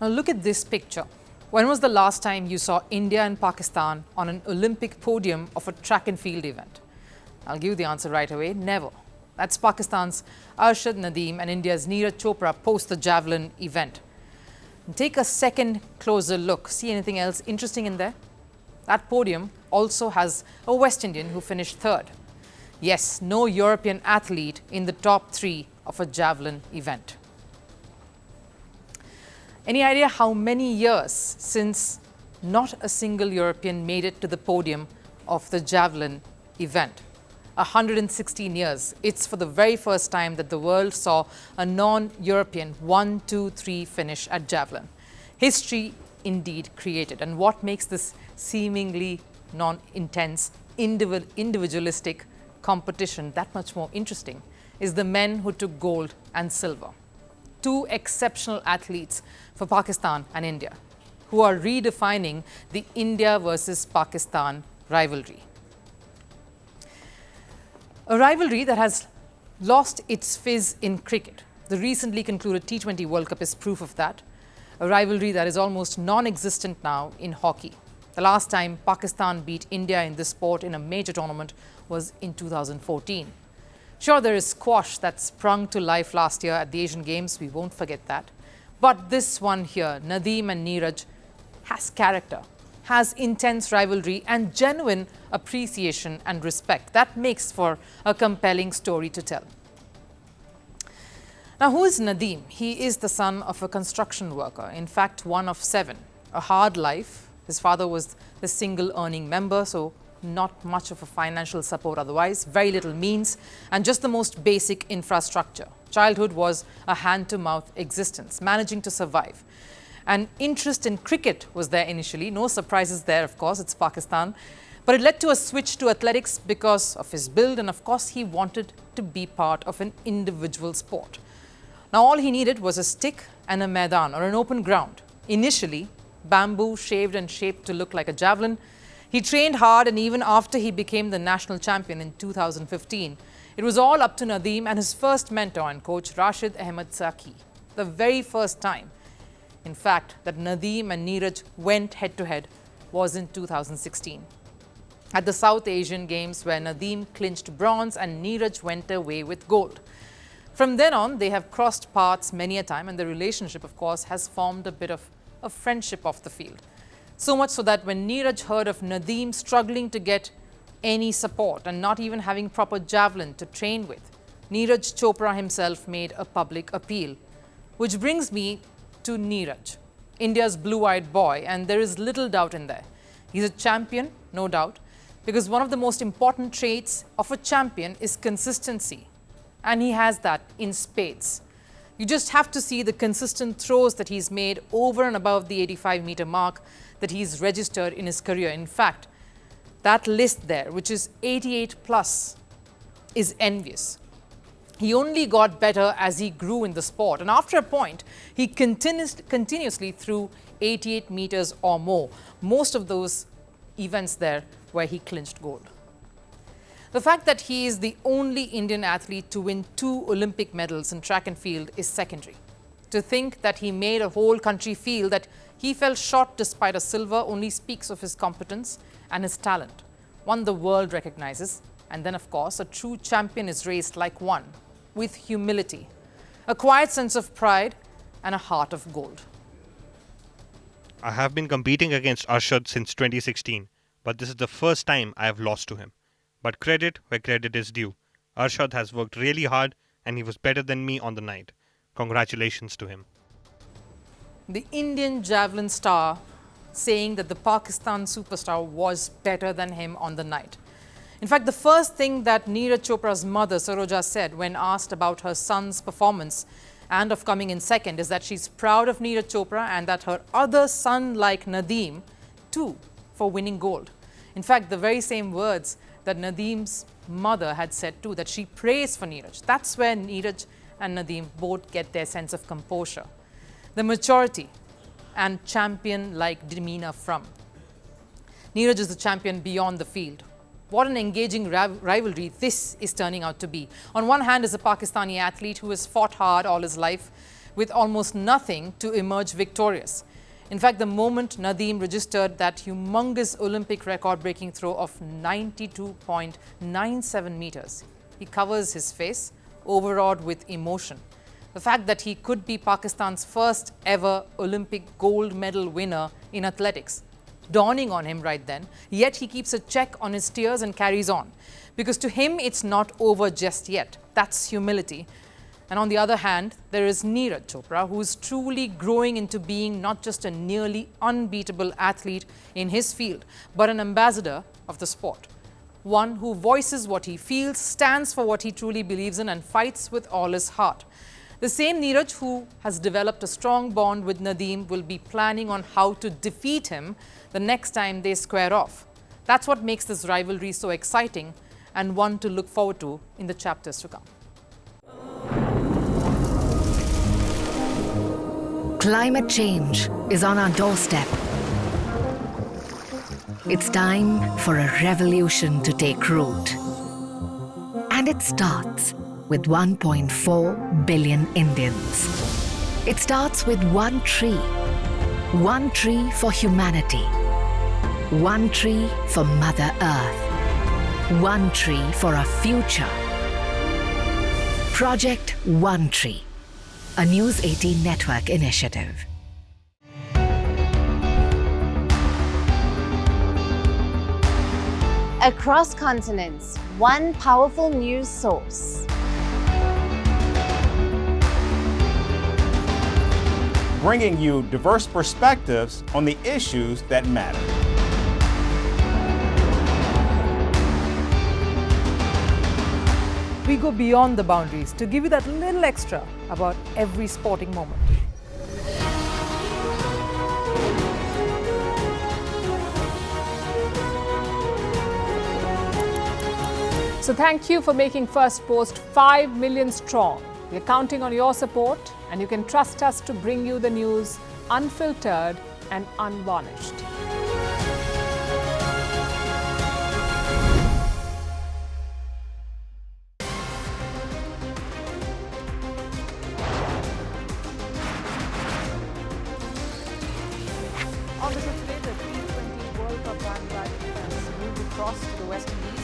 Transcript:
Now look at this picture. When was the last time you saw India and Pakistan on an Olympic podium of a track and field event? I'll give you the answer right away. Never. That's Pakistan's Arshad Nadeem and India's Neeraj Chopra post the Javelin event. And take a second closer look. See anything else interesting in there? That podium also has a West Indian who finished third. Yes, no European athlete in the top 3 of a Javelin event. Any idea how many years since not a single European made it to the podium of the Javelin event? 116 years. It's for the very first time that the world saw a non-European 1, 2, 3 finish at Javelin. History indeed created. And what makes this seemingly non-intense, individualistic competition that much more interesting is the men who took gold and silver. 2 exceptional athletes for Pakistan and India who are redefining the India versus Pakistan rivalry. A rivalry that has lost its fizz in cricket. The recently concluded T20 World Cup is proof of that. A rivalry that is almost non-existent now in hockey. The last time Pakistan beat India in this sport in a major tournament was in 2014. Sure, there is squash that sprung to life last year at the Asian Games. We won't forget that. But this one here, Nadeem and Neeraj, has character, has intense rivalry and genuine appreciation and respect. That makes for a compelling story to tell. Now, who is Nadeem? He is the son of a construction worker, in fact, one of 7. A hard life. His father was the single earning member, so not much of a financial support otherwise, very little means, and just the most basic infrastructure. Childhood was a hand-to-mouth existence, managing to survive. An interest in cricket was there initially, no surprises there, of course, it's Pakistan. But it led to a switch to athletics because of his build, and of course he wanted to be part of an individual sport. Now all he needed was a stick and a maidan, or an open ground. Initially, bamboo shaved and shaped to look like a javelin. He trained hard, and even after he became the national champion in 2015, it was all up to Nadeem and his first mentor and coach, Rashid Ahmed Saki. The very first time, in fact, that Nadeem and Neeraj went head-to-head was in 2016. At the South Asian Games, where Nadeem clinched bronze and Neeraj went away with gold. From then on, they have crossed paths many a time, and the relationship, of course, has formed a bit of a friendship off the field. So much so that when Neeraj heard of Nadeem struggling to get any support and not even having proper javelin to train with, Neeraj Chopra himself made a public appeal. Which brings me to Neeraj, India's blue-eyed boy, and there is little doubt in there. He's a champion, no doubt, because one of the most important traits of a champion is consistency, and he has that in spades. You just have to see the consistent throws that he's made over and above the 85-meter mark that he's registered in his career. In fact, that list there, which is 88 plus, is envious. He only got better as he grew in the sport, and after a point, he continuously threw 88 meters or more. Most of those events there where he clinched gold. The fact that he is the only Indian athlete to win 2 Olympic medals in track and field is secondary. To think that he made a whole country feel that he fell short despite a silver only speaks of his competence and his talent, one the world recognizes. And then, of course, a true champion is raised like one, with humility, a quiet sense of pride, and a heart of gold. I have been competing against Arshad since 2016, but this is the first time I have lost to him. But credit where credit is due. Arshad has worked really hard, and he was better than me on the night. Congratulations to him. The Indian javelin star saying that the Pakistan superstar was better than him on the night. In fact, the first thing that Neeraj Chopra's mother, Saroja, said when asked about her son's performance and of coming in second is that she's proud of Neeraj Chopra and that her other son like Nadeem, too, for winning gold. In fact, the very same words that Nadeem's mother had said too, that she prays for Neeraj. That's where Neeraj and Nadeem both get their sense of composure, the maturity and champion-like demeanor from. Neeraj is the champion beyond the field. What an engaging rivalry this is turning out to be. On one hand is a Pakistani athlete who has fought hard all his life, with almost nothing to emerge victorious. In fact, the moment Nadeem registered that humongous Olympic record-breaking throw of 92.97 meters, he covers his face, overawed with emotion. The fact that he could be Pakistan's first ever Olympic gold medal winner in athletics, dawning on him right then, yet he keeps a check on his tears and carries on. Because to him, it's not over just yet. That's humility. And on the other hand, there is Neeraj Chopra, who is truly growing into being not just a nearly unbeatable athlete in his field, but an ambassador of the sport. One who voices what he feels, stands for what he truly believes in, and fights with all his heart. The same Neeraj who has developed a strong bond with Nadeem will be planning on how to defeat him the next time they square off. That's what makes this rivalry so exciting and one to look forward to in the chapters to come. Climate change is on our doorstep. It's time for a revolution to take root. And it starts with 1.4 billion Indians. It starts with one tree for humanity, one tree for Mother Earth, one tree for a future. Project One Tree, a News 18 network initiative. Across continents, one powerful news source. Bringing you diverse perspectives on the issues that matter. We go beyond the boundaries to give you that little extra about every sporting moment. So thank you for making Firstpost 5 million strong. We're counting on your support, and you can trust us to bring you the news unfiltered and unvarnished. On the show today, the T20 World Cup bandwagon has moved across to the West Indies.